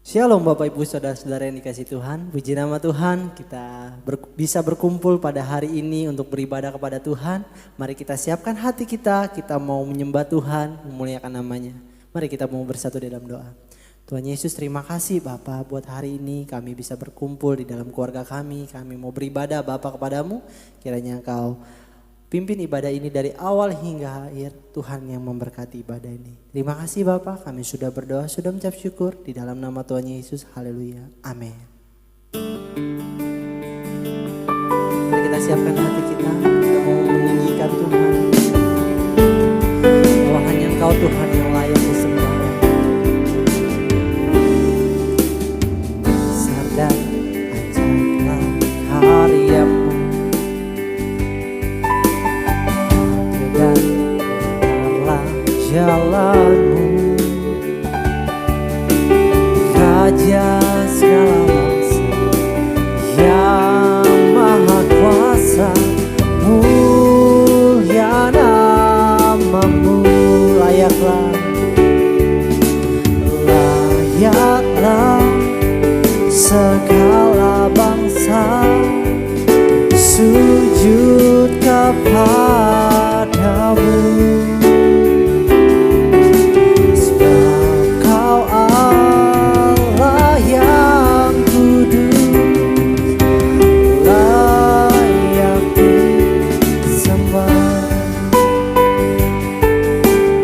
Shalom Bapak Ibu Saudara-saudara yang dikasih Tuhan. Puji nama Tuhan, kita bisa berkumpul pada hari ini untuk beribadah kepada Tuhan. Mari kita siapkan hati kita mau menyembah Tuhan, memuliakan namanya. Mari kita mau bersatu dalam doa. Tuhan Yesus, terima kasih Bapa buat hari ini kami bisa berkumpul di dalam keluarga kami. Kami mau beribadah Bapa kepadamu, kiranya Engkau pimpin ibadah ini dari awal hingga akhir. Tuhan yang memberkati ibadah ini. Terima kasih Bapak, kami sudah berdoa, sudah mengucap syukur di dalam nama Tuhan Yesus. Haleluya. Amin. Mari kita siapkan hati kita mau meninggikan Tuhan. Bahwa hanya Engkau Tuhan yang layak disembah. Besar dan ajaiblah karya-Mu. Dan benarlah jalan-Mu, Raja segala bangsa yang maha kuasa, mulia nama-Mu. Layaklah segala bangsa sujud kepadamu, sebab Kau Allah yang kudus, layak disembah.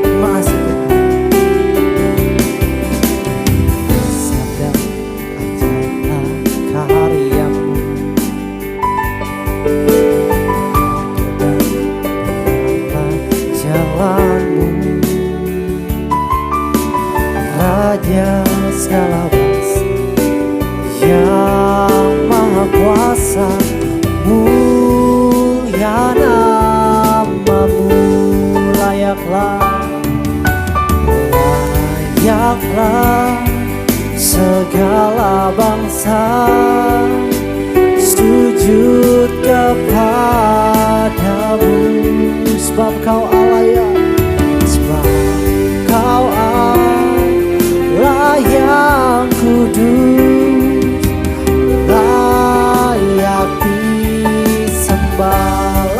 Terima kasih Tuhan. Sabda ajaiblah karya-Mu, jalan-Mu, Raja segala bangsa yang maha kuasa, mulia nama-Mu. Layaklah segala bangsa sujud kepadamu, sebab Kau Allah yang, sebab Kau Allah yang kudus, layak disembah.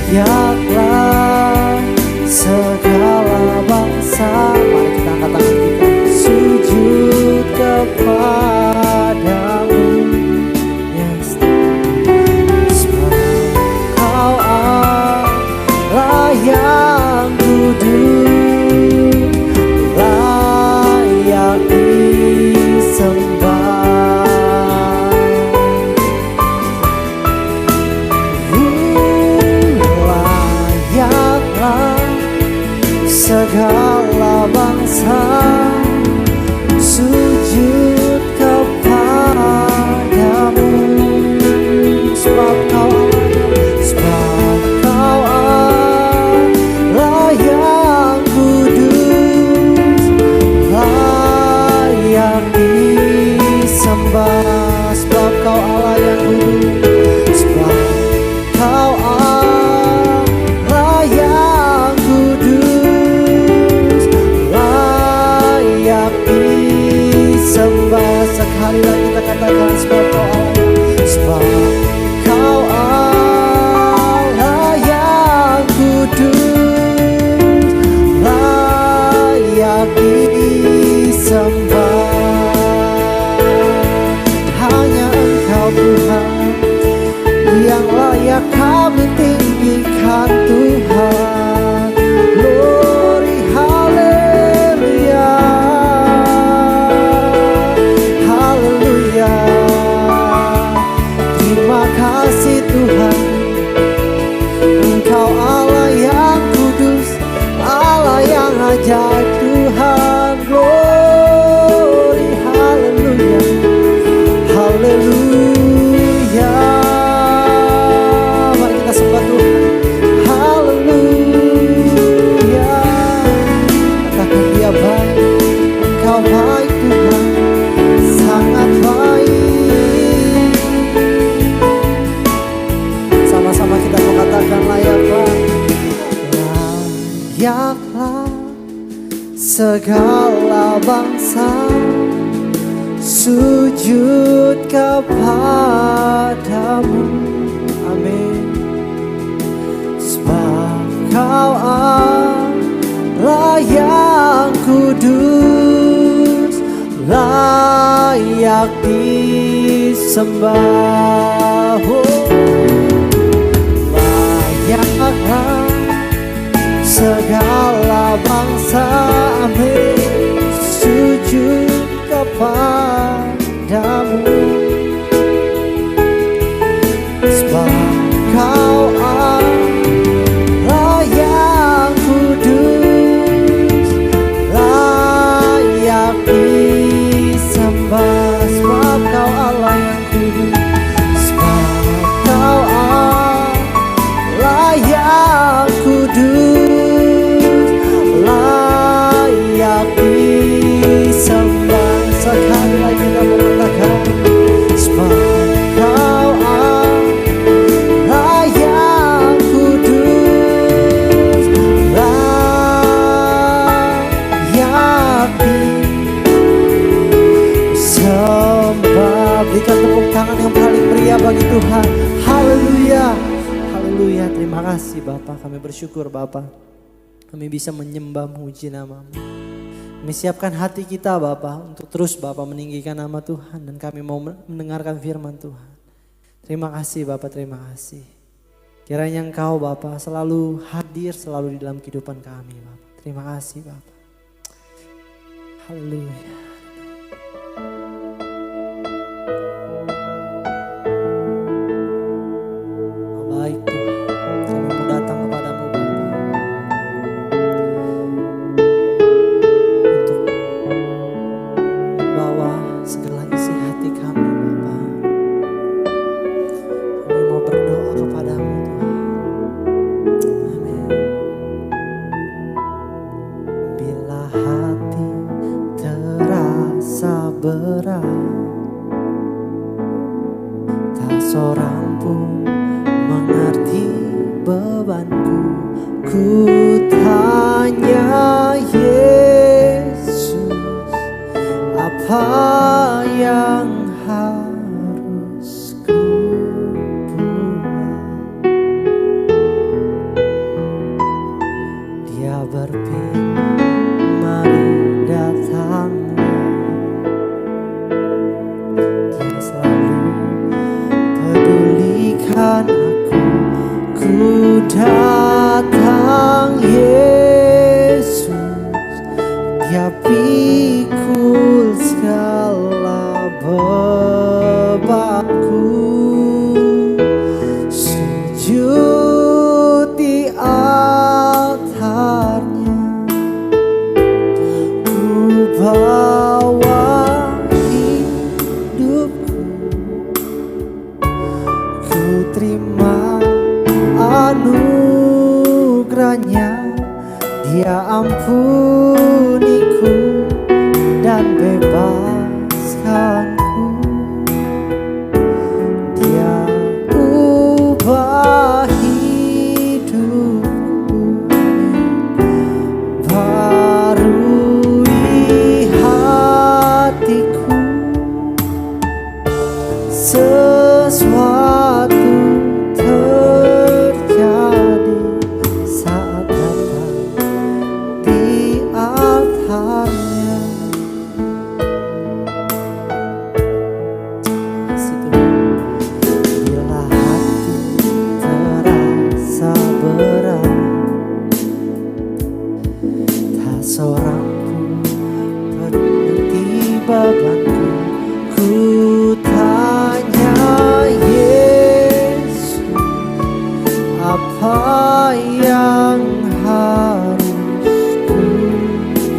Layaklah segala bangsa. Mari kita angkat tangan kita, sujud kepadamu. Yes. Sebab Kau Allah yang kudus, layak disembah. Layaklah segala bangsa sujud kepadamu, sebab Kau Allah yang kudus, layak disembah. Sebab Kau Allah yang kudus, sebab Kau Allah yang kudus, layak disembah. Sekali lagi kita katakan, sebab Kau Allah, sebab Kau Allah yang kudus, layak disembah. Hanya Engkau Tuhan yang layak kami tinggikan Tuhan. Glory, haleluya, haleluya. Terima kasih Tuhan, Engkau Allah yang kudus, Allah yang ajaib Tuhan. Glory, haleluya, haleluya. Mari kita sembah Tuhan. Haleluya. Katakan Dia baik, Engkau baik Tuhan, sangat baik. Sama-sama kita mengatakan layaklah segala bangsa sujud kepadamu. Amin. Sebab Kau Allah yang kudus, layak disembah. Layaklah segala bangsa, amin, sujud kepadamu. Sebab Kau Allah yang kudus, layak disembah. Sebab Kau Allah yang kudus, sebab Kau Allah yang kudus, layak disembah. Sekali lagi kita mengatakan, sebab Kau Allah yang kudus, layak disembah. Berikan tepuk tangan yang paling meriah bagi Tuhan. Haleluya, haleluya. Terima kasih Bapa, kami bersyukur Bapa, kami bisa menyembah muji nama-Mu. Kami siapkan hati kita Bapa untuk terus Bapa meninggikan nama Tuhan, dan kami mau mendengarkan firman Tuhan. Terima kasih Bapa, terima kasih. Kiranya Engkau Bapa selalu hadir, selalu di dalam kehidupan kami Bapa. Terima kasih Bapa. Haleluya. Baik Tuhan, kami mau datang kepadamu Bapa untuk membawa segala isi hati kami Bapa. Kami mau berdoa kepadamu Tuhan. Amin. Bila hati terasa berat, tak seorang pun mengerti bebanku, ku tanya Yesus, apa yang harus ku buat? Dia berfirman, mari datanglah. Dia selalu pedulikan aku, ku datang Yesus. Dia pikul segala bebanku, sujud di altarnya, ku bawa hidupku, ku terima anugerahnya. Dia ampuniku dan bebaskanku. Dia ubah hidupku, barui hatiku. Sesuatu terjadi saat datang di altarnya. Bila hati terasa berat, tak seorang pun mengerti bebanku, ku tanya Yesus, apa yang harus ku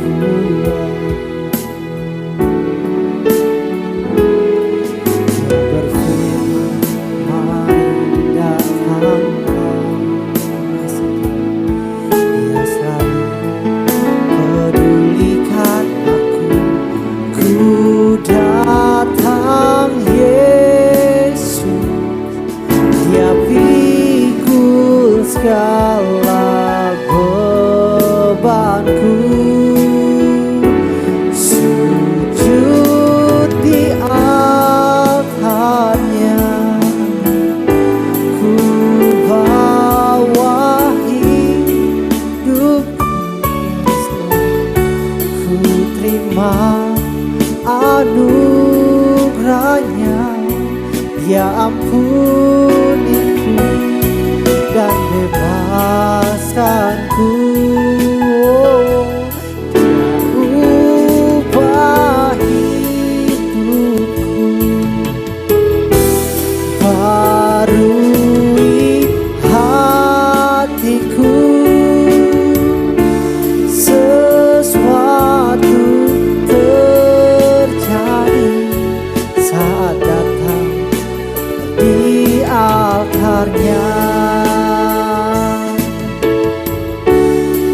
buat? Dia berfirman, mari datanglah. Dia selalu pedulikan aku, ku datang Yesus. Dia pikul segala bebanku, terima anugerahnya, Dia ampuniku dan bebaskanku. Dia ubah hidupku, barui hatiku. Sesuatu terjadi saat datang di altarnya.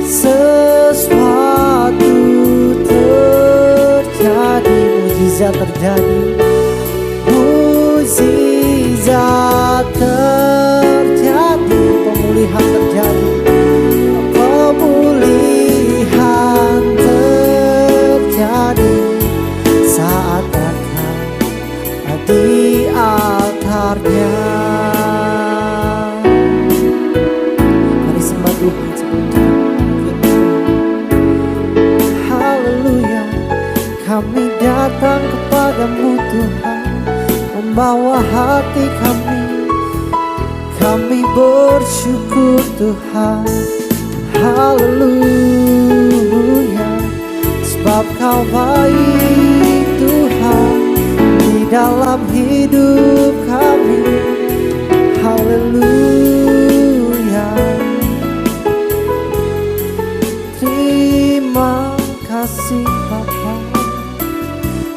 Sesuatu terjadi, mujizat terjadi, mujizat terjadi, pemulihan terjadi, pemulihan terjadi saat datang di altarnya. Mari sembah Tuhan sebelum kita haleluya. Kami datang kepadamu Tuhan, membawa hati kami. Kami bersyukur Tuhan, haleluya. Sebab Kau baik Tuhan di dalam hidup kami, haleluya. Terima kasih Bapa,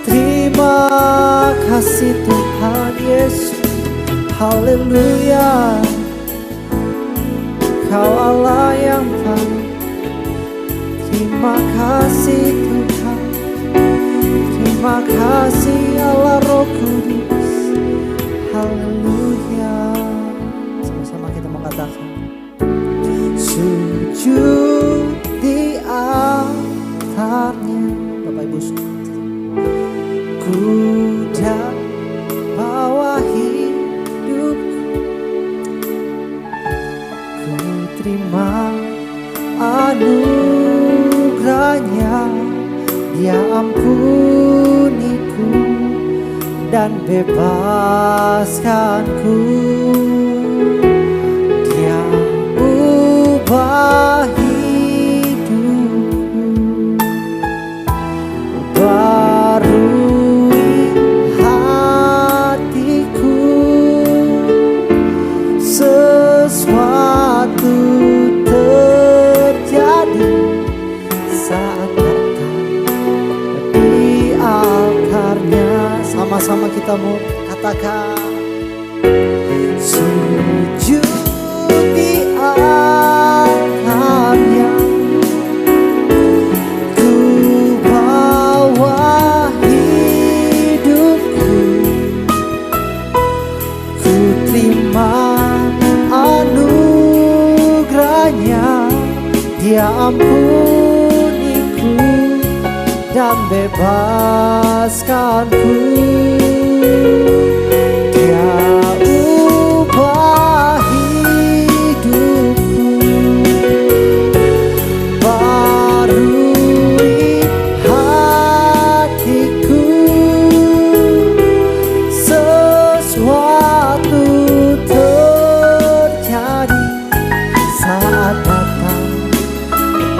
terima kasih Tuhan Yesus, haleluya. Kau Allah yang baik, terima kasih Tuhan, terima kasih Allah Roh Kudus, haleluya. Sama-sama kita mengatakan sujud di altarnya. Bapak Ibu ku dan bawa hidupku, ku terima anugerahnya, Dia ampuniku dan bebaskanku. Dia ubah hidupku, barui hatiku. Sesuatu terjadi saat datang di altarnya. Sama-sama kita mau katakan sujud di altarnya. Ku bawa hidupku, ku terima anugerahnya, Dia ampuniku dan bebaskanku. Dia ubah hidupku, barui hatiku. Sesuatu terjadi saat datang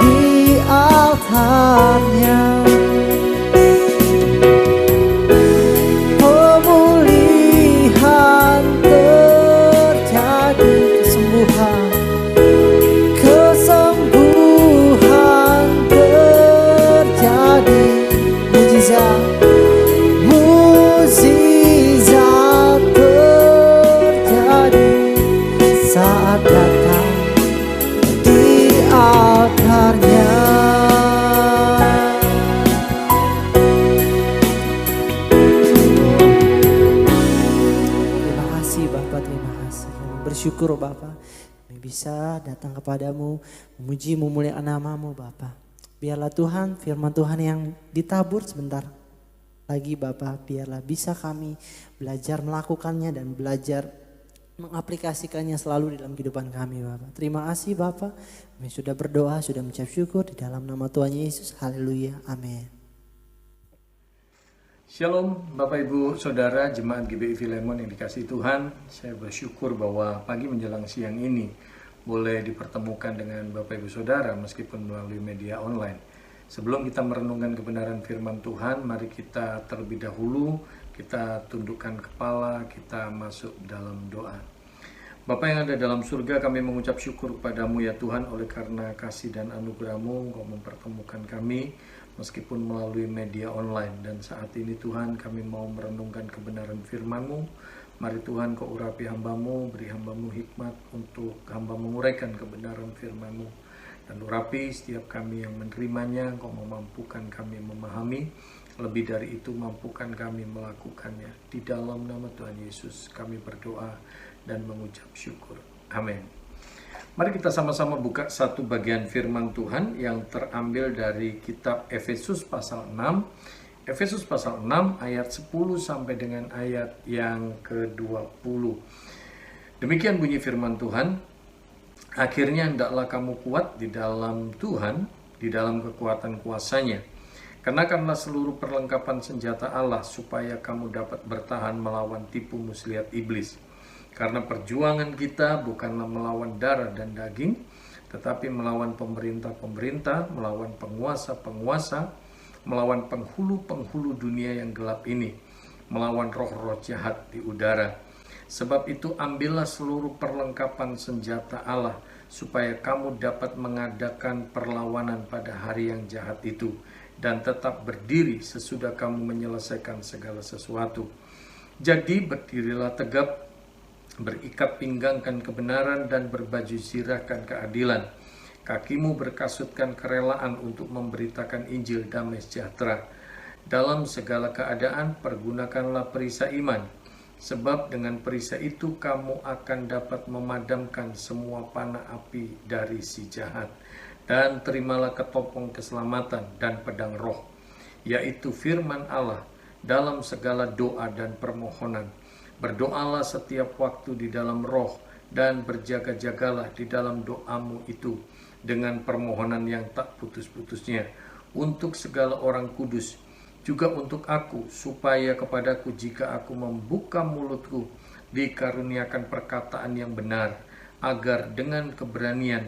di altarnya. Pemulihan terjadi, kesembuhan terjadi, mujizat terjadi saat datang di altarnya. Terima kasih Bapak, terima kasih. Kami bersyukur Bapak, kami bisa datang kepadamu, memuji memuliakan nama-Mu Bapak. Biarlah Tuhan, firman Tuhan yang ditabur sebentar lagi Bapak, biarlah bisa kami belajar melakukannya dan belajar mengaplikasikannya selalu dalam kehidupan kami Bapak. Terima kasih Bapak, kami sudah berdoa, sudah mengucap syukur di dalam nama Tuhan Yesus. Haleluya, amin. Shalom Bapak Ibu Saudara Jemaat GBI Filemon yang dikasihi Tuhan. Saya bersyukur bahwa pagi menjelang siang ini boleh dipertemukan dengan Bapak Ibu Saudara meskipun melalui media online. Sebelum kita merenungkan kebenaran firman Tuhan, mari kita terlebih dahulu kita tundukkan kepala, kita masuk dalam doa. Bapa yang ada dalam surga, kami mengucap syukur kepadamu ya Tuhan, oleh karena kasih dan anugerah-Mu Engkau mempertemukan kami meskipun melalui media online. Dan saat ini Tuhan, kami mau merenungkan kebenaran firman-Mu. Mari Tuhan Kau urapi hamba-Mu, beri hamba-Mu hikmat untuk hamba menguraikan kebenaran firman-Mu. Dan urapi setiap kami yang menerimanya, Engkau memampukan kami memahami. Lebih dari itu, mampukan kami melakukannya. Di dalam nama Tuhan Yesus kami berdoa dan mengucap syukur. Amin. Mari kita sama-sama buka satu bagian firman Tuhan yang terambil dari kitab Efesus pasal 6. Efesus pasal 6 ayat 10 sampai dengan ayat yang ke-20. Demikian bunyi firman Tuhan. Akhirnya hendaklah kamu kuat di dalam Tuhan, di dalam kekuatan kuasa-Nya. Kenakanlah seluruh perlengkapan senjata Allah supaya kamu dapat bertahan melawan tipu muslihat iblis. Karena perjuangan kita bukanlah melawan darah dan daging, tetapi melawan pemerintah-pemerintah, melawan penguasa-penguasa, melawan penghulu-penghulu dunia yang gelap ini, melawan roh-roh jahat di udara. Sebab itu ambillah seluruh perlengkapan senjata Allah, supaya kamu dapat mengadakan perlawanan pada hari yang jahat itu, dan tetap berdiri sesudah kamu menyelesaikan segala sesuatu. Jadi berdirilah tegap, berikat pinggangkan kebenaran, dan berbaju zirahkan keadilan. Kakimu berkasutkan kerelaan untuk memberitakan Injil damai sejahtera. Dalam segala keadaan pergunakanlah perisai iman, sebab dengan perisai itu kamu akan dapat memadamkan semua panah api dari si jahat. Dan terimalah ketopong keselamatan dan pedang roh, yaitu firman Allah, dalam segala doa dan permohonan. Berdoalah setiap waktu di dalam roh, dan berjaga-jagalah di dalam doamu itu dengan permohonan yang tak putus-putusnya untuk segala orang kudus, juga untuk aku, supaya kepadaku jika aku membuka mulutku dikaruniakan perkataan yang benar, agar dengan keberanian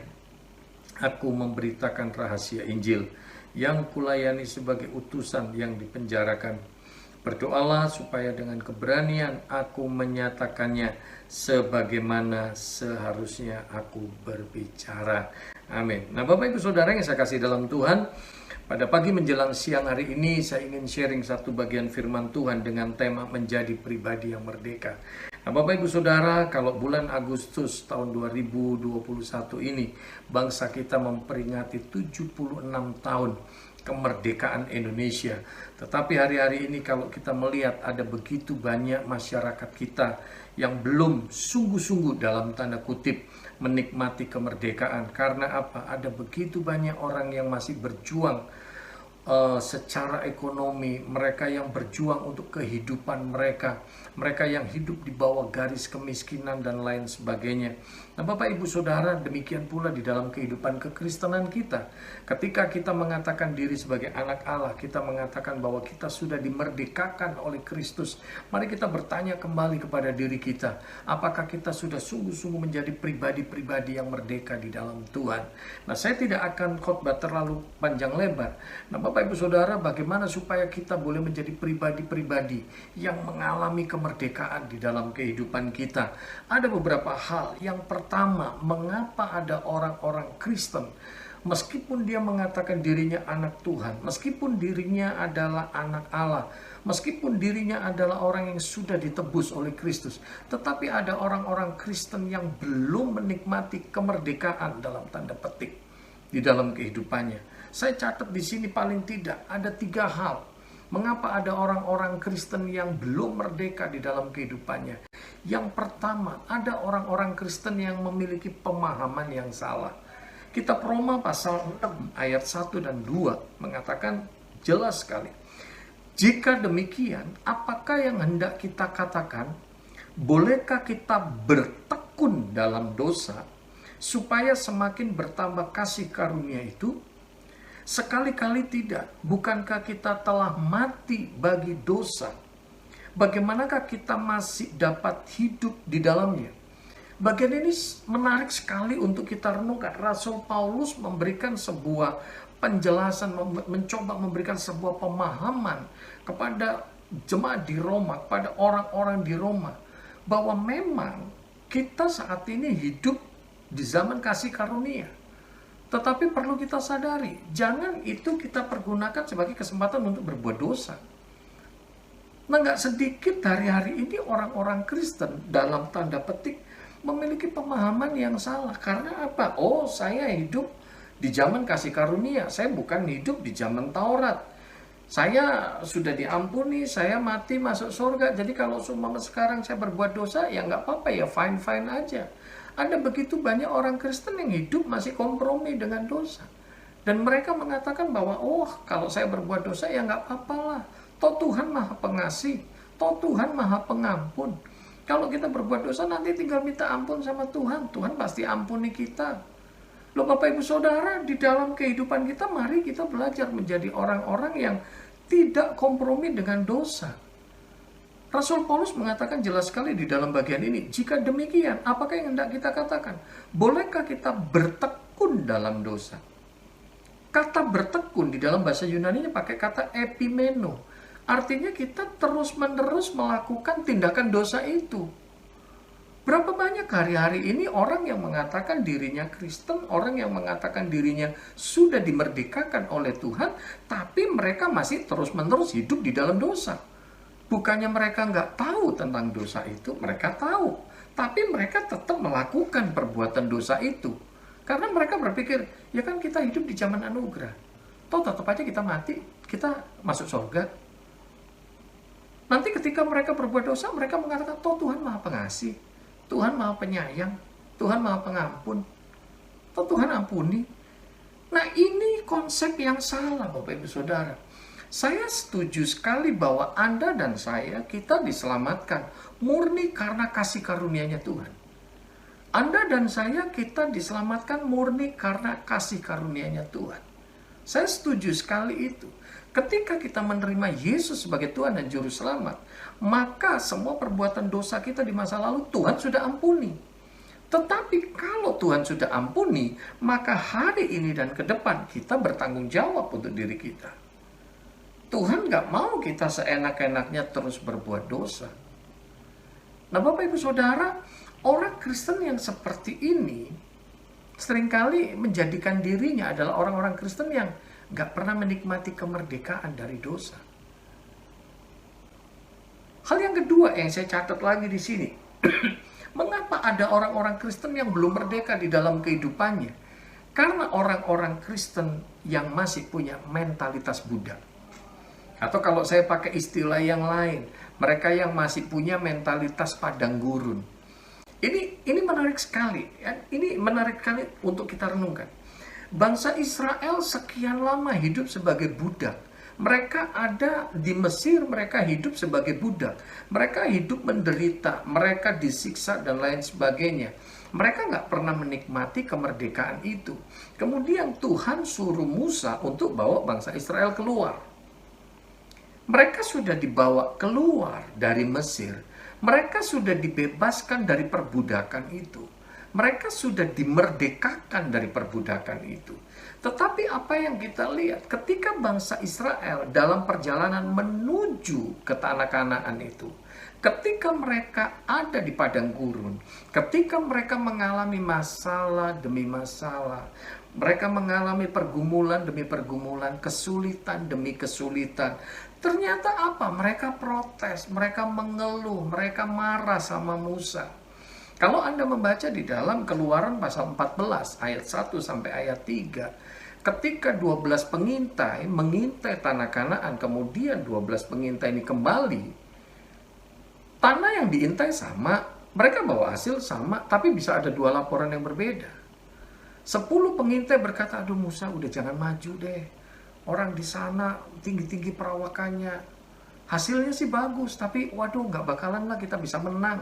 aku memberitakan rahasia Injil yang kulayani sebagai utusan yang dipenjarakan. Berdoalah supaya dengan keberanian aku menyatakannya sebagaimana seharusnya aku berbicara. Amin. Nah, Bapak Ibu Saudara yang saya kasih dalam Tuhan, pada pagi menjelang siang hari ini saya ingin sharing satu bagian firman Tuhan dengan tema menjadi pribadi yang merdeka. Nah, Bapak Ibu Saudara, kalau bulan Agustus tahun 2021 ini bangsa kita memperingati 76 tahun kemerdekaan Indonesia. Tetapi hari-hari ini kalau kita melihat ada begitu banyak masyarakat kita yang belum sungguh-sungguh dalam tanda kutip menikmati kemerdekaan. Karena apa? Ada begitu banyak orang yang masih berjuang secara ekonomi, mereka yang berjuang untuk kehidupan mereka, mereka yang hidup di bawah garis kemiskinan dan lain sebagainya. Nah, Bapak Ibu Saudara, demikian pula di dalam kehidupan kekristenan kita. Ketika kita mengatakan diri sebagai anak Allah, kita mengatakan bahwa kita sudah dimerdekakan oleh Kristus. Mari kita bertanya kembali kepada diri kita, apakah kita sudah sungguh-sungguh menjadi pribadi-pribadi yang merdeka di dalam Tuhan? Nah, saya tidak akan khotbah terlalu panjang lebar. Nah, Bapak Ibu Saudara, bagaimana supaya kita boleh menjadi pribadi-pribadi yang mengalami kemerdekaan di dalam kehidupan kita? Ada beberapa hal. Yang pertama, mengapa ada orang-orang Kristen, meskipun dia mengatakan dirinya anak Tuhan, meskipun dirinya adalah anak Allah, meskipun dirinya adalah orang yang sudah ditebus oleh Kristus, tetapi ada orang-orang Kristen yang belum menikmati kemerdekaan dalam tanda petik di dalam kehidupannya. Saya catat di sini paling tidak ada 3 hal. Mengapa ada orang-orang Kristen yang belum merdeka di dalam kehidupannya? Yang pertama, ada orang-orang Kristen yang memiliki pemahaman yang salah. Kitab Roma pasal 6 ayat 1 dan 2 mengatakan jelas sekali. Jika demikian, apakah yang hendak kita katakan? Bolehkah kita bertekun dalam dosa supaya semakin bertambah kasih karunia itu? Sekali-kali tidak. Bukankah kita telah mati bagi dosa? Bagaimanakah kita masih dapat hidup di dalamnya? Bagian ini menarik sekali untuk kita renungkan. Rasul Paulus memberikan sebuah penjelasan, mencoba memberikan sebuah pemahaman kepada jemaat di Roma, kepada orang-orang di Roma, bahwa memang kita saat ini hidup di zaman kasih karunia. Tetapi perlu kita sadari, jangan itu kita pergunakan sebagai kesempatan untuk berbuat dosa. Nah, nggak sedikit dari hari ini orang-orang Kristen dalam tanda petik memiliki pemahaman yang salah. Karena apa? Oh, saya hidup di zaman kasih karunia, saya bukan hidup di zaman Taurat. Saya sudah diampuni, saya mati masuk surga. Jadi kalau seumpama sekarang saya berbuat dosa, ya nggak apa-apa, ya fine-fine aja. Ada begitu banyak orang Kristen yang hidup masih kompromi dengan dosa. Dan mereka mengatakan bahwa, oh kalau saya berbuat dosa ya nggak apa-apa lah. Toh Tuhan maha pengasih, toh Tuhan maha pengampun. Kalau kita berbuat dosa nanti tinggal minta ampun sama Tuhan. Tuhan pasti ampuni kita. Loh Bapak Ibu Saudara, di dalam kehidupan kita mari kita belajar menjadi orang-orang yang tidak kompromi dengan dosa. Rasul Paulus mengatakan jelas sekali di dalam bagian ini, jika demikian, apakah yang hendak kita katakan? Bolehkah kita bertekun dalam dosa? Kata bertekun di dalam bahasa Yunani-nya pakai kata epimeno. Artinya kita terus-menerus melakukan tindakan dosa itu. Berapa banyak hari-hari ini orang yang mengatakan dirinya Kristen, orang yang mengatakan dirinya sudah dimerdekakan oleh Tuhan, tapi mereka masih terus-menerus hidup di dalam dosa. Bukannya mereka nggak tahu tentang dosa itu, mereka tahu. Tapi mereka tetap melakukan perbuatan dosa itu. Karena mereka berpikir, ya kan kita hidup di zaman anugerah. Toh tetap aja kita mati, kita masuk surga. Nanti ketika mereka berbuat dosa, mereka mengatakan, toh Tuhan maha pengasih, Tuhan maha penyayang, Tuhan maha pengampun, toh Tuhan ampuni. Nah ini konsep yang salah Bapak Ibu Saudara. Saya setuju sekali bahwa Anda dan saya, kita diselamatkan murni karena kasih karunia-Nya Tuhan. Anda dan saya, kita diselamatkan murni karena kasih karunia-Nya Tuhan. Saya setuju sekali itu. Ketika kita menerima Yesus sebagai Tuhan dan Juru Selamat, maka semua perbuatan dosa kita di masa lalu Tuhan sudah ampuni. Tetapi kalau Tuhan sudah ampuni, maka hari ini dan ke depan kita bertanggung jawab untuk diri kita. Tuhan gak mau kita seenak-enaknya terus berbuat dosa. Nah Bapak Ibu Saudara, orang Kristen yang seperti ini seringkali menjadikan dirinya adalah orang-orang Kristen yang gak pernah menikmati kemerdekaan dari dosa. Hal yang kedua yang saya catat lagi di sini, mengapa ada orang-orang Kristen yang belum merdeka di dalam kehidupannya? Karena orang-orang Kristen yang masih punya mentalitas budak. Atau kalau saya pakai istilah yang lain, mereka yang masih punya mentalitas padang gurun. Ini menarik sekali, ya. Ini menarik sekali untuk kita renungkan. Bangsa Israel sekian lama hidup sebagai budak. Mereka ada di Mesir, mereka hidup sebagai budak. Mereka hidup menderita, mereka disiksa dan lain sebagainya. Mereka nggak pernah menikmati kemerdekaan itu. Kemudian Tuhan suruh Musa untuk bawa bangsa Israel keluar. Mereka sudah dibawa keluar dari Mesir. Mereka sudah dibebaskan dari perbudakan itu. Mereka sudah dimerdekakan dari perbudakan itu. Tetapi apa yang kita lihat ketika bangsa Israel dalam perjalanan menuju ke tanah Kanaan itu, ketika mereka ada di padang gurun, ketika mereka mengalami masalah demi masalah, mereka mengalami pergumulan demi pergumulan, kesulitan demi kesulitan. Ternyata apa? Mereka protes, mereka mengeluh, mereka marah sama Musa. Kalau Anda membaca di dalam Keluaran pasal 14 ayat 1 sampai ayat 3, ketika 12 pengintai mengintai tanah Kanaan, kemudian 12 pengintai ini kembali, tanah yang diintai sama, mereka bawa hasil sama, tapi bisa ada dua laporan yang berbeda. 10 pengintai berkata, aduh Musa udah jangan maju deh. Orang di sana tinggi-tinggi perawakannya. Hasilnya sih bagus, tapi waduh nggak bakalan lah kita bisa menang.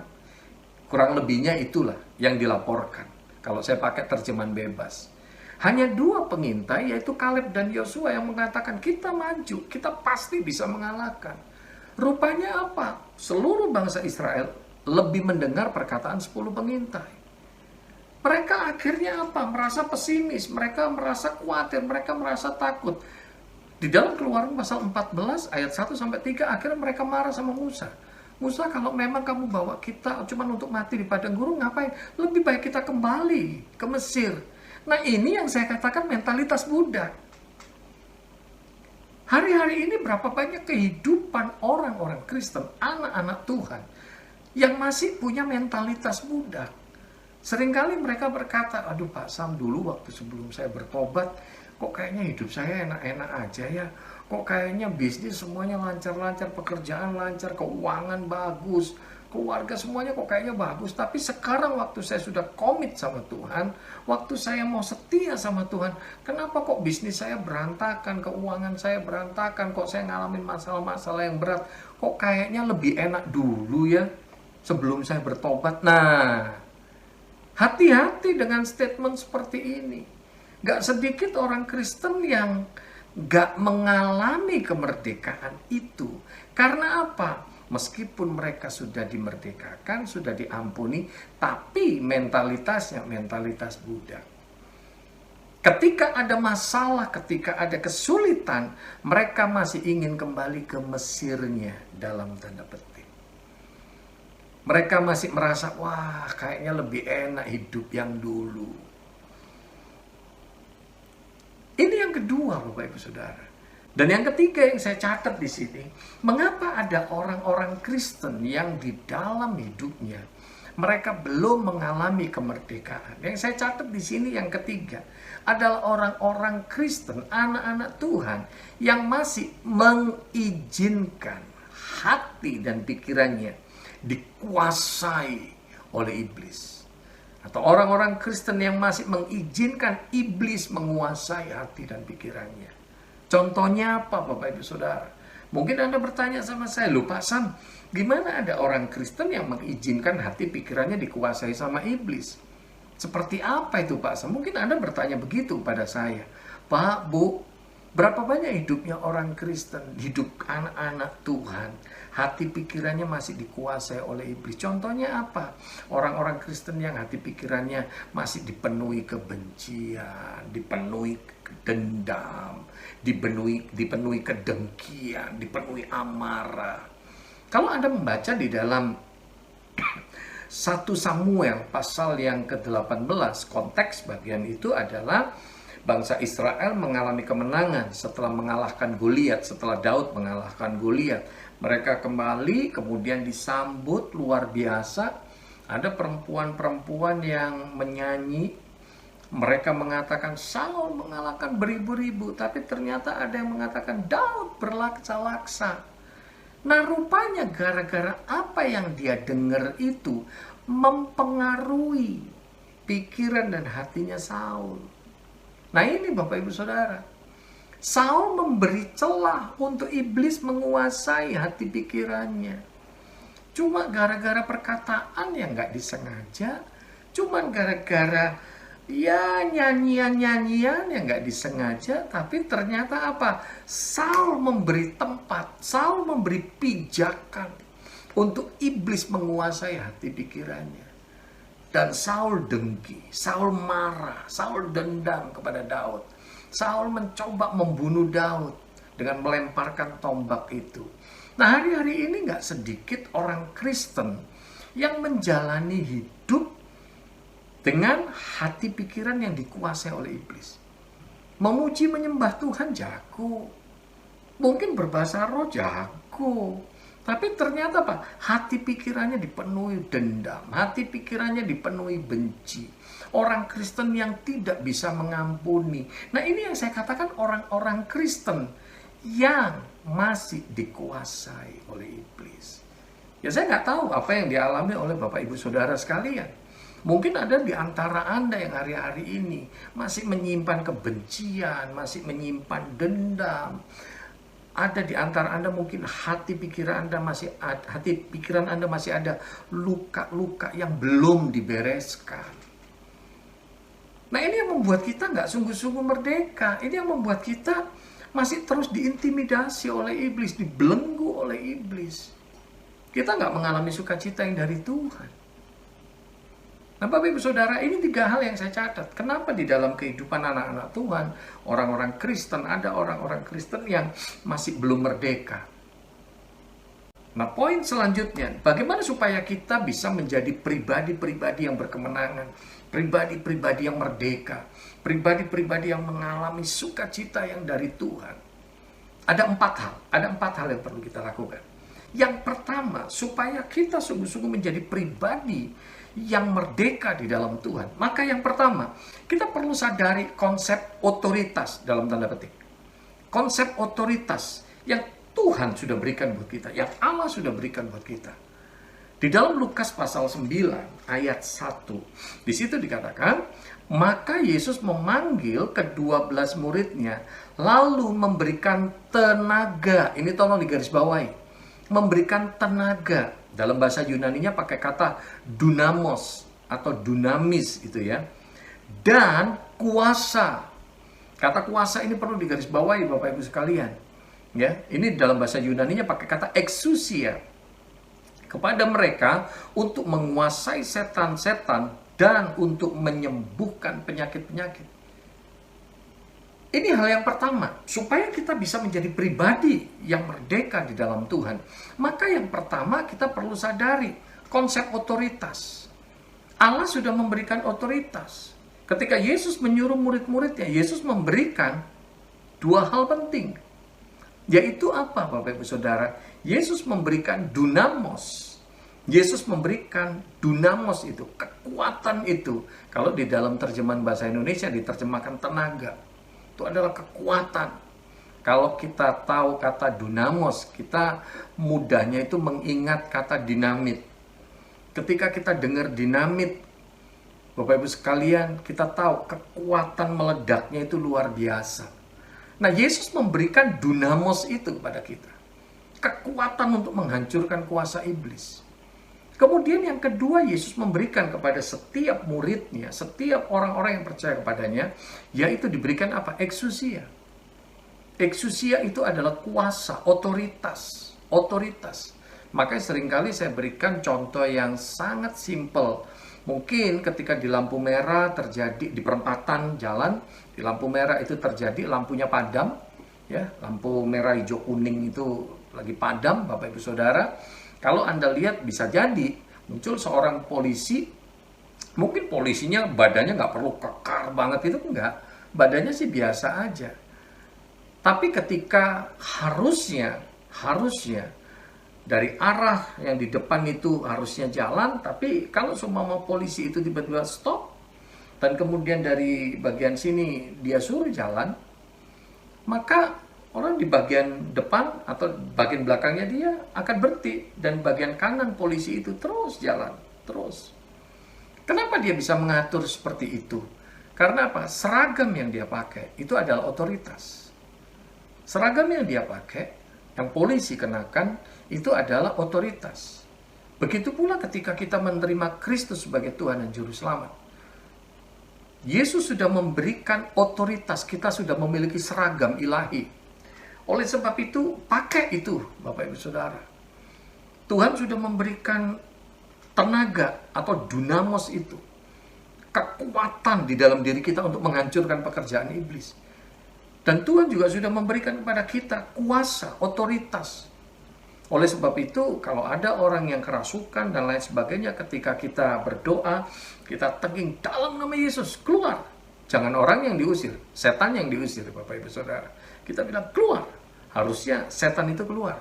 Kurang lebihnya itulah yang dilaporkan. Kalau saya pakai terjemahan bebas. Hanya 2 pengintai, yaitu Kaleb dan Yosua, yang mengatakan kita maju, kita pasti bisa mengalahkan. Rupanya apa? Seluruh bangsa Israel lebih mendengar perkataan 10 pengintai. Mereka akhirnya apa? Merasa pesimis, mereka merasa khawatir, mereka merasa takut. Di dalam Keluaran pasal 14 ayat 1-3 akhirnya mereka marah sama Musa. Musa, kalau memang kamu bawa kita cuma untuk mati di padang gurun, ngapain? Lebih baik kita kembali ke Mesir. Nah, ini yang saya katakan mentalitas budak. Hari-hari ini berapa banyak kehidupan orang-orang Kristen, anak-anak Tuhan, yang masih punya mentalitas budak. Seringkali mereka berkata, aduh Pak Sam, dulu waktu sebelum saya bertobat, kok kayaknya hidup saya enak-enak aja ya. Kok kayaknya bisnis semuanya lancar-lancar, pekerjaan lancar, keuangan bagus, keluarga semuanya kok kayaknya bagus. Tapi sekarang waktu saya sudah komit sama Tuhan, waktu saya mau setia sama Tuhan, kenapa kok bisnis saya berantakan, keuangan saya berantakan, kok saya ngalamin masalah-masalah yang berat, kok kayaknya lebih enak dulu ya sebelum saya bertobat. Nah, hati-hati dengan statement seperti ini. Gak sedikit orang Kristen yang gak mengalami kemerdekaan itu. Karena apa? Meskipun mereka sudah dimerdekakan, sudah diampuni, tapi mentalitasnya mentalitas budak. Ketika ada masalah, ketika ada kesulitan, mereka masih ingin kembali ke Mesirnya dalam tanda petik. Mereka masih merasa, wah kayaknya lebih enak hidup yang dulu. Ini yang kedua, Bapak Ibu Saudara. Dan yang ketiga yang saya catat di sini, mengapa ada orang-orang Kristen yang di dalam hidupnya mereka belum mengalami kemerdekaan? Yang saya catat di sini yang ketiga adalah orang-orang Kristen, anak-anak Tuhan yang masih mengizinkan hati dan pikirannya dikuasai oleh iblis. Atau orang-orang Kristen yang masih mengizinkan iblis menguasai hati dan pikirannya. Contohnya apa Bapak Ibu Saudara? Mungkin Anda bertanya sama saya, loh Pak Sam, gimana ada orang Kristen yang mengizinkan hati pikirannya dikuasai sama iblis? Seperti apa itu Pak Sam? Mungkin Anda bertanya begitu pada saya. Pak, Bu, berapa banyak hidupnya orang Kristen, hidup anak-anak Tuhan, hati pikirannya masih dikuasai oleh iblis. Contohnya apa? Orang-orang Kristen yang hati pikirannya masih dipenuhi kebencian, dipenuhi dendam, dipenuhi kedengkian, dipenuhi amarah. Kalau Anda membaca di dalam 1 Samuel pasal yang ke-18, konteks bagian itu adalah bangsa Israel mengalami kemenangan setelah mengalahkan Goliat, setelah Daud mengalahkan Goliat. Mereka kembali, kemudian disambut luar biasa. Ada perempuan-perempuan yang menyanyi. Mereka mengatakan Saul mengalahkan beribu-ribu, tapi ternyata ada yang mengatakan Daud berlaksa-laksa. Nah, rupanya gara-gara apa yang dia dengar itu mempengaruhi pikiran dan hatinya Saul. Nah, ini Bapak Ibu Saudara, Saul memberi celah untuk iblis menguasai hati pikirannya. Cuma gara-gara perkataan yang gak disengaja, cuma gara-gara ya nyanyian-nyanyian yang gak disengaja, tapi ternyata apa? Saul memberi tempat, Saul memberi pijakan untuk iblis menguasai hati pikirannya. Dan Saul dengki, Saul marah, Saul dendam kepada Daud. Saul mencoba membunuh Daud dengan melemparkan tombak itu. Nah, hari-hari ini gak sedikit orang Kristen yang menjalani hidup dengan hati pikiran yang dikuasai oleh iblis. Memuji menyembah Tuhan jago. Mungkin berbahasa roh jago. Tapi ternyata apa? Hati pikirannya dipenuhi dendam. Hati pikirannya dipenuhi benci. Orang Kristen yang tidak bisa mengampuni. Nah, ini yang saya katakan orang-orang Kristen yang masih dikuasai oleh iblis. Ya, saya nggak tahu apa yang dialami oleh Bapak Ibu Saudara sekalian. Mungkin ada di antara Anda yang hari-hari ini masih menyimpan kebencian, masih menyimpan dendam. Ada di antara Anda mungkin hati pikiran Anda masih ada luka-luka yang belum dibereskan. Nah, ini yang membuat kita nggak sungguh-sungguh merdeka. Ini yang membuat kita masih terus diintimidasi oleh iblis, dibelenggu oleh iblis. Kita nggak mengalami sukacita yang dari Tuhan. Nah, Bapak Ibu Saudara, ini 3 hal yang saya catat. Kenapa di dalam kehidupan anak-anak Tuhan, orang-orang Kristen, ada orang-orang Kristen yang masih belum merdeka. Nah, poin selanjutnya, bagaimana supaya kita bisa menjadi pribadi-pribadi yang berkemenangan, pribadi-pribadi yang merdeka, pribadi-pribadi yang mengalami sukacita yang dari Tuhan. Ada 4 hal yang perlu kita lakukan. Yang pertama, supaya kita sungguh-sungguh menjadi pribadi yang merdeka di dalam Tuhan, maka yang pertama, kita perlu sadari konsep otoritas dalam tanda petik. Konsep otoritas yang Tuhan sudah berikan buat kita, yang Allah sudah berikan buat kita. Di dalam Lukas pasal 9 ayat 1, di situ dikatakan, maka Yesus memanggil ke-12 muridnya, lalu memberikan tenaga. Ini tolong digarisbawahi. Memberikan tenaga. Dalam bahasa Yunaninya pakai kata dunamos atau dunamis itu ya. Dan kuasa. Kata kuasa ini perlu digarisbawahi Bapak Ibu sekalian. Ya, ini dalam bahasa Yunaninya pakai kata exousia. Kepada mereka untuk menguasai setan-setan dan untuk menyembuhkan penyakit-penyakit. Ini hal yang pertama, supaya kita bisa menjadi pribadi yang merdeka di dalam Tuhan. Maka yang pertama kita perlu sadari konsep otoritas. Allah sudah memberikan otoritas. Ketika Yesus menyuruh murid-muridnya, Yesus memberikan 2 hal penting. Yaitu apa Bapak Ibu Saudara? Yesus memberikan dunamos. Yesus memberikan dunamos itu, kekuatan itu. Kalau di dalam terjemahan bahasa Indonesia diterjemahkan tenaga. Itu adalah kekuatan. Kalau kita tahu kata dunamos, kita mudahnya itu mengingat kata dinamit. Ketika kita dengar dinamit, Bapak Ibu sekalian, kita tahu kekuatan meledaknya itu luar biasa. Nah, Yesus memberikan dunamos itu kepada kita. Kekuatan untuk menghancurkan kuasa iblis. Kemudian yang kedua, Yesus memberikan kepada setiap muridnya, setiap orang-orang yang percaya kepadanya, yaitu diberikan apa? Exousia. Exousia itu adalah kuasa, otoritas. Otoritas. Makanya seringkali saya berikan contoh yang sangat simpel. Mungkin ketika di lampu merah terjadi, di perempatan jalan, di lampu merah itu terjadi, lampunya padam, ya, lampu merah hijau kuning itu lagi padam, Bapak Ibu Saudara. Kalau Anda lihat bisa jadi muncul seorang polisi, mungkin polisinya badannya nggak perlu kekar banget itu, enggak. Badannya sih biasa aja. Tapi ketika harusnya dari arah yang di depan itu harusnya jalan, tapi kalau semua polisi itu tiba-tiba stop, dan kemudian dari bagian sini dia suruh jalan, maka orang di bagian depan atau bagian belakangnya dia akan berhenti, dan bagian kanan polisi itu terus jalan, terus. Kenapa dia bisa mengatur seperti itu? Karena apa? Seragam yang dia pakai itu adalah otoritas. Seragam yang dia pakai, yang polisi kenakan, itu adalah otoritas. Begitu pula ketika kita menerima Kristus sebagai Tuhan dan Juru Selamat. Yesus sudah memberikan otoritas, kita sudah memiliki seragam ilahi. Oleh sebab itu, pakai itu, Bapak Ibu Saudara. Tuhan sudah memberikan tenaga atau dunamos itu. Kekuatan di dalam diri kita untuk menghancurkan pekerjaan iblis. Dan Tuhan juga sudah memberikan kepada kita kuasa, otoritas. Oleh sebab itu, kalau ada orang yang kerasukan dan lain sebagainya, ketika kita berdoa, kita tenging dalam nama Yesus, keluar. Jangan orang yang diusir, setan yang diusir, Bapak Ibu Saudara. Kita bilang keluar. Harusnya setan itu keluar.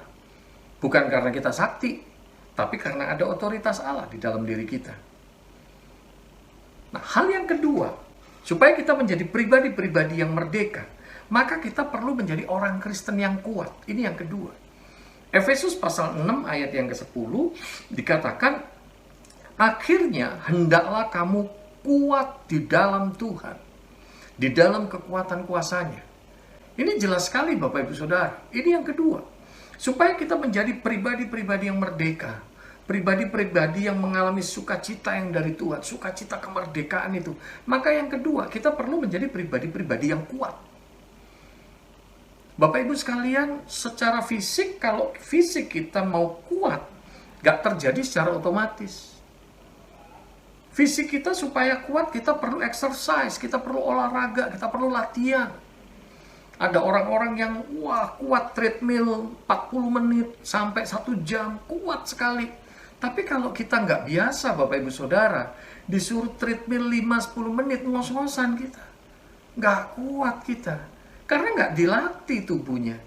Bukan karena kita sakti, tapi karena ada otoritas Allah di dalam diri kita. Nah, hal yang kedua, supaya kita menjadi pribadi-pribadi yang merdeka, maka kita perlu menjadi orang Kristen yang kuat. Ini yang kedua. Efesus pasal 6 ayat yang ke-10 dikatakan, akhirnya hendaklah kamu kuat di dalam Tuhan, di dalam kekuatan kuasanya. Ini jelas sekali Bapak Ibu Saudara. Ini yang kedua. Supaya kita menjadi pribadi-pribadi yang merdeka, pribadi-pribadi yang mengalami sukacita yang dari Tuhan, sukacita kemerdekaan itu. Maka yang kedua, kita perlu menjadi pribadi-pribadi yang kuat. Bapak Ibu sekalian, secara fisik, kalau fisik kita mau kuat, gak terjadi secara otomatis. Fisik kita supaya kuat, kita perlu exercise, kita perlu olahraga, kita perlu latihan. Ada orang-orang yang kuat treadmill 40 menit sampai 1 jam, kuat sekali. Tapi kalau kita nggak biasa, Bapak Ibu Saudara, disuruh treadmill 5-10 menit, ngos-ngosan kita. Nggak kuat kita. Karena nggak dilatih tubuhnya.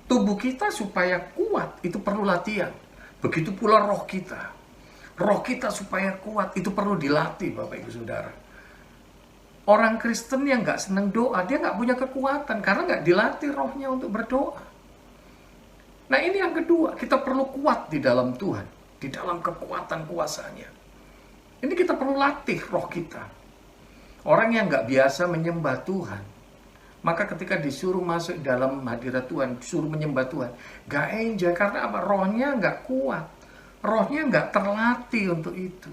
Tubuh kita supaya kuat, itu perlu latihan. Begitu pula roh kita. Roh kita supaya kuat, itu perlu dilatih, Bapak Ibu Saudara. Orang Kristen yang nggak senang doa, dia nggak punya kekuatan, karena nggak dilatih rohnya untuk berdoa. Nah ini yang kedua, kita perlu kuat di dalam Tuhan, di dalam kekuatan kuasanya. Ini kita perlu latih roh kita. Orang yang nggak biasa menyembah Tuhan, maka ketika disuruh masuk dalam hadirat Tuhan, disuruh menyembah Tuhan, nggak enjoy, karena apa? Rohnya nggak kuat. Rohnya nggak terlatih untuk itu.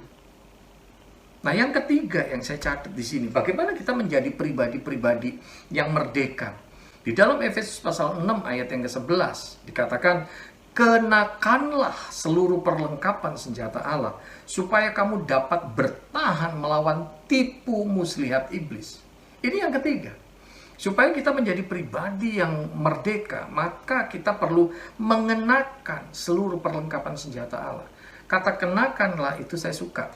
Nah, yang ketiga yang saya catat di sini, bagaimana kita menjadi pribadi-pribadi yang merdeka. Di dalam Efesus pasal 6 ayat yang ke-11 dikatakan, kenakanlah seluruh perlengkapan senjata Allah, supaya kamu dapat bertahan melawan tipu muslihat iblis. Ini yang ketiga. Supaya kita menjadi pribadi yang merdeka, maka kita perlu mengenakan seluruh perlengkapan senjata Allah. Kata kenakanlah itu saya suka.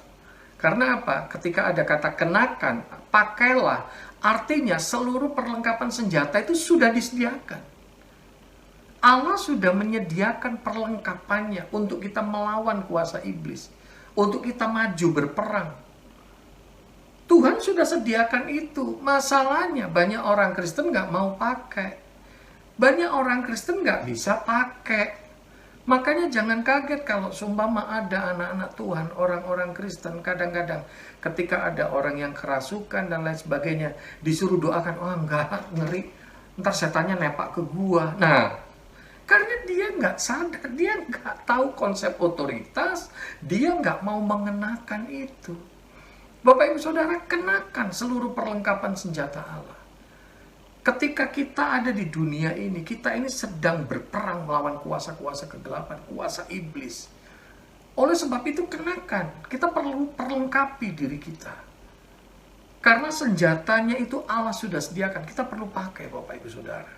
Karena apa? Ketika ada kata kenakan, pakailah, artinya seluruh perlengkapan senjata itu sudah disediakan. Allah sudah menyediakan perlengkapannya untuk kita melawan kuasa iblis, untuk kita maju berperang. Tuhan sudah sediakan itu. Masalahnya banyak orang Kristen nggak mau pakai. Banyak orang Kristen nggak bisa pakai. Makanya jangan kaget kalau seumpama ada anak-anak Tuhan, orang-orang Kristen, kadang-kadang ketika ada orang yang kerasukan dan lain sebagainya, disuruh doakan, oh enggak, ngeri, ntar setannya nepak ke gua. Nah, karena dia nggak sadar, dia nggak tahu konsep otoritas, dia nggak mau mengenakan itu. Bapak Ibu Saudara, kenakan seluruh perlengkapan senjata Allah. Ketika kita ada di dunia ini, kita ini sedang berperang melawan kuasa-kuasa kegelapan, kuasa iblis. Oleh sebab itu kenakan, kita perlu perlengkapi diri kita. Karena senjatanya itu Allah sudah sediakan, kita perlu pakai Bapak Ibu Saudara.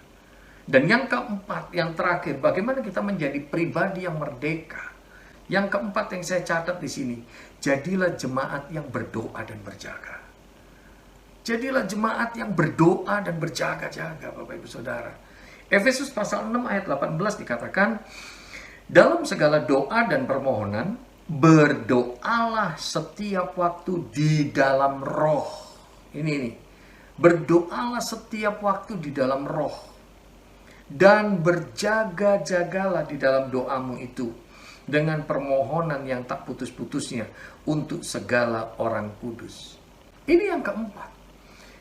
Dan yang keempat, yang terakhir, bagaimana kita menjadi pribadi yang merdeka. Yang keempat yang saya catat di sini, jadilah jemaat yang berdoa dan berjaga. Jadilah jemaat yang berdoa dan berjaga-jaga, Bapak Ibu Saudara. Efesus pasal 6 ayat 18 dikatakan, dalam segala doa dan permohonan, berdoalah setiap waktu di dalam roh. Ini. Berdoalah setiap waktu di dalam roh. Dan berjaga-jagalah di dalam doamu itu, dengan permohonan yang tak putus-putusnya untuk segala orang kudus. Ini yang keempat.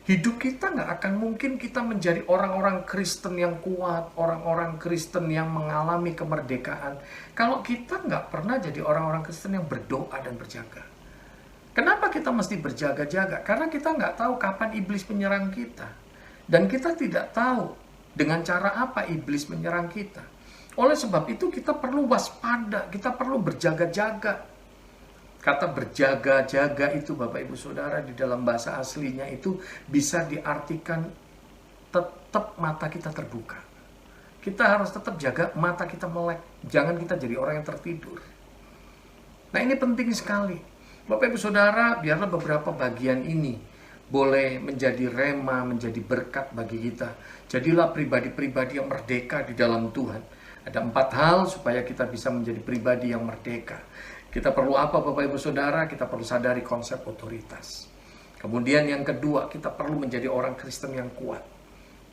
Hidup kita nggak akan mungkin kita menjadi orang-orang Kristen yang kuat, orang-orang Kristen yang mengalami kemerdekaan, kalau kita nggak pernah jadi orang-orang Kristen yang berdoa dan berjaga. Kenapa kita mesti berjaga-jaga? Karena kita nggak tahu kapan iblis menyerang kita. Dan kita tidak tahu dengan cara apa iblis menyerang kita. Oleh sebab itu kita perlu waspada, kita perlu berjaga-jaga. Kata berjaga-jaga itu Bapak Ibu Saudara di dalam bahasa aslinya itu bisa diartikan tetap mata kita terbuka. Kita harus tetap jaga mata kita melek. Jangan kita jadi orang yang tertidur. Nah ini penting sekali. Bapak Ibu Saudara, biarlah beberapa bagian ini boleh menjadi rema, menjadi berkat bagi kita. Jadilah pribadi-pribadi yang merdeka di dalam Tuhan. Ada 4 hal supaya kita bisa menjadi pribadi yang merdeka. Kita perlu apa Bapak Ibu Saudara? Kita perlu sadari konsep otoritas. Kemudian yang kedua, kita perlu menjadi orang Kristen yang kuat.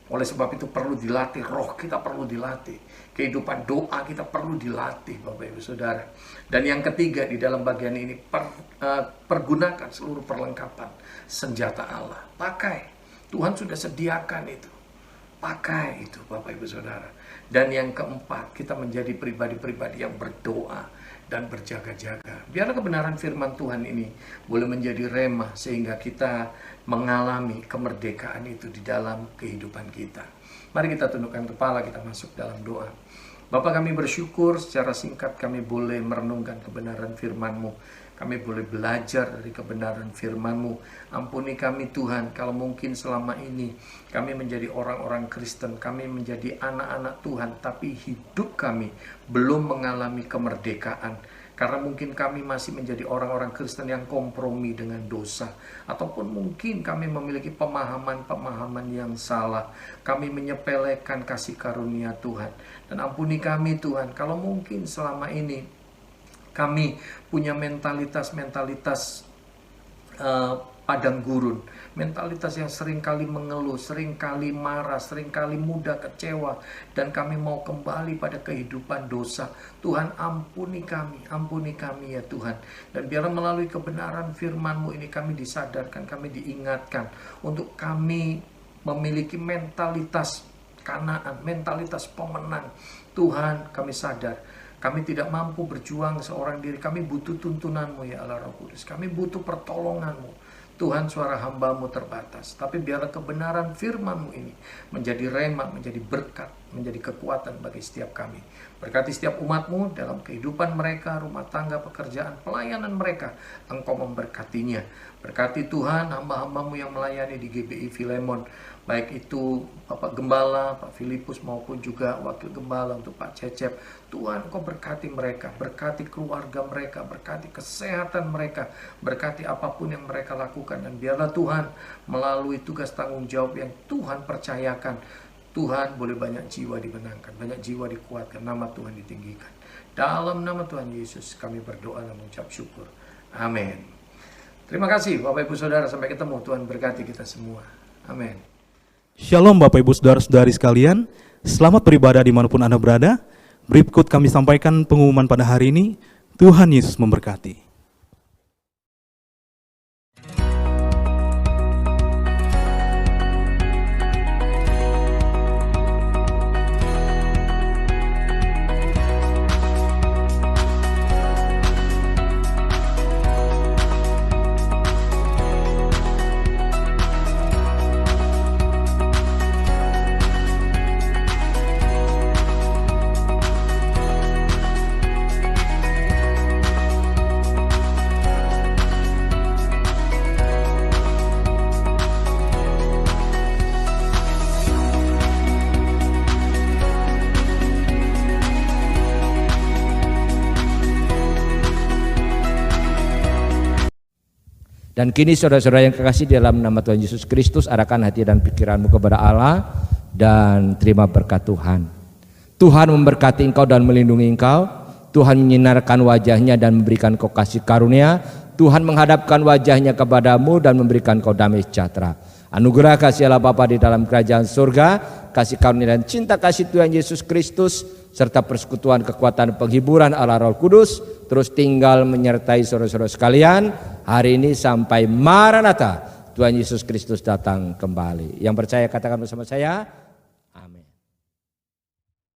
Oleh sebab itu perlu dilatih, roh kita perlu dilatih. Kehidupan doa kita perlu dilatih Bapak Ibu Saudara. Dan yang ketiga di dalam bagian ini, pergunakan seluruh perlengkapan senjata Allah. Pakai, Tuhan sudah sediakan itu. Pakai itu Bapak Ibu Saudara. Dan yang keempat, kita menjadi pribadi-pribadi yang berdoa dan berjaga-jaga. Biarlah kebenaran firman Tuhan ini boleh menjadi rema sehingga kita mengalami kemerdekaan itu di dalam kehidupan kita. Mari kita tundukkan kepala, kita masuk dalam doa. Bapa, kami bersyukur secara singkat kami boleh merenungkan kebenaran firman-Mu. Kami boleh belajar dari kebenaran firman-Mu. Ampuni kami Tuhan, kalau mungkin selama ini kami menjadi orang-orang Kristen, kami menjadi anak-anak Tuhan, tapi hidup kami belum mengalami kemerdekaan. Karena mungkin kami masih menjadi orang-orang Kristen yang kompromi dengan dosa. Ataupun mungkin kami memiliki pemahaman-pemahaman yang salah. Kami menyepelekan kasih karunia Tuhan. Dan ampuni kami Tuhan, kalau mungkin selama ini kami punya mentalitas padang gurun, mentalitas yang seringkali mengeluh, seringkali marah, seringkali mudah kecewa, dan kami mau kembali pada kehidupan dosa. Tuhan, ampuni kami ya Tuhan. Dan biarlah melalui kebenaran firman-Mu ini kami disadarkan, kami diingatkan untuk kami memiliki mentalitas Kanaan, mentalitas pemenang. Tuhan, kami sadar kami tidak mampu berjuang seorang diri. Kami butuh tuntunan-Mu ya Allah Roh Kudus. Kami butuh pertolongan-Mu. Tuhan, suara hamba-Mu terbatas. Tapi biarlah kebenaran firman-Mu ini menjadi rema, menjadi berkat, menjadi kekuatan bagi setiap kami. Berkati setiap umat-Mu dalam kehidupan mereka, rumah tangga, pekerjaan, pelayanan mereka. Engkau memberkatinya. Berkati Tuhan hamba-hamba-Mu yang melayani di GBI Filemon. Baik itu Bapak Gembala, Pak Filipus maupun juga Wakil Gembala untuk Pak Cecep. Tuhan, Engkau berkati mereka, berkati keluarga mereka, berkati kesehatan mereka, berkati apapun yang mereka lakukan. Dan biarlah Tuhan melalui tugas tanggung jawab yang Tuhan percayakan, Tuhan boleh banyak jiwa dimenangkan, banyak jiwa dikuatkan, nama Tuhan ditinggikan. Dalam nama Tuhan Yesus kami berdoa dan mengucap syukur. Amin. Terima kasih Bapak Ibu Saudara, sampai ketemu. Tuhan berkati kita semua. Amin. Shalom Bapak Ibu Saudara-saudari sekalian, selamat beribadah dimanapun Anda berada. Berikut kami sampaikan pengumuman pada hari ini. Tuhan Yesus memberkati. Dan kini saudara-saudara yang kekasih, dalam nama Tuhan Yesus Kristus, arahkan hati dan pikiranmu kepada Allah dan terima berkat Tuhan. Tuhan memberkati engkau dan melindungi engkau. Tuhan menyinarkan wajahnya dan memberikan kau kasih karunia. Tuhan menghadapkan wajahnya kepadamu dan memberikan kau damai sejahtera. Anugerah kasih Allah Bapa di dalam kerajaan surga, kasih karunia dan cinta kasih Tuhan Yesus Kristus, serta persekutuan kekuatan penghiburan Allah Roh Kudus terus tinggal menyertai saudara-saudara sekalian hari ini sampai Maranatha, Tuhan Yesus Kristus datang kembali. Yang percaya katakan bersama saya.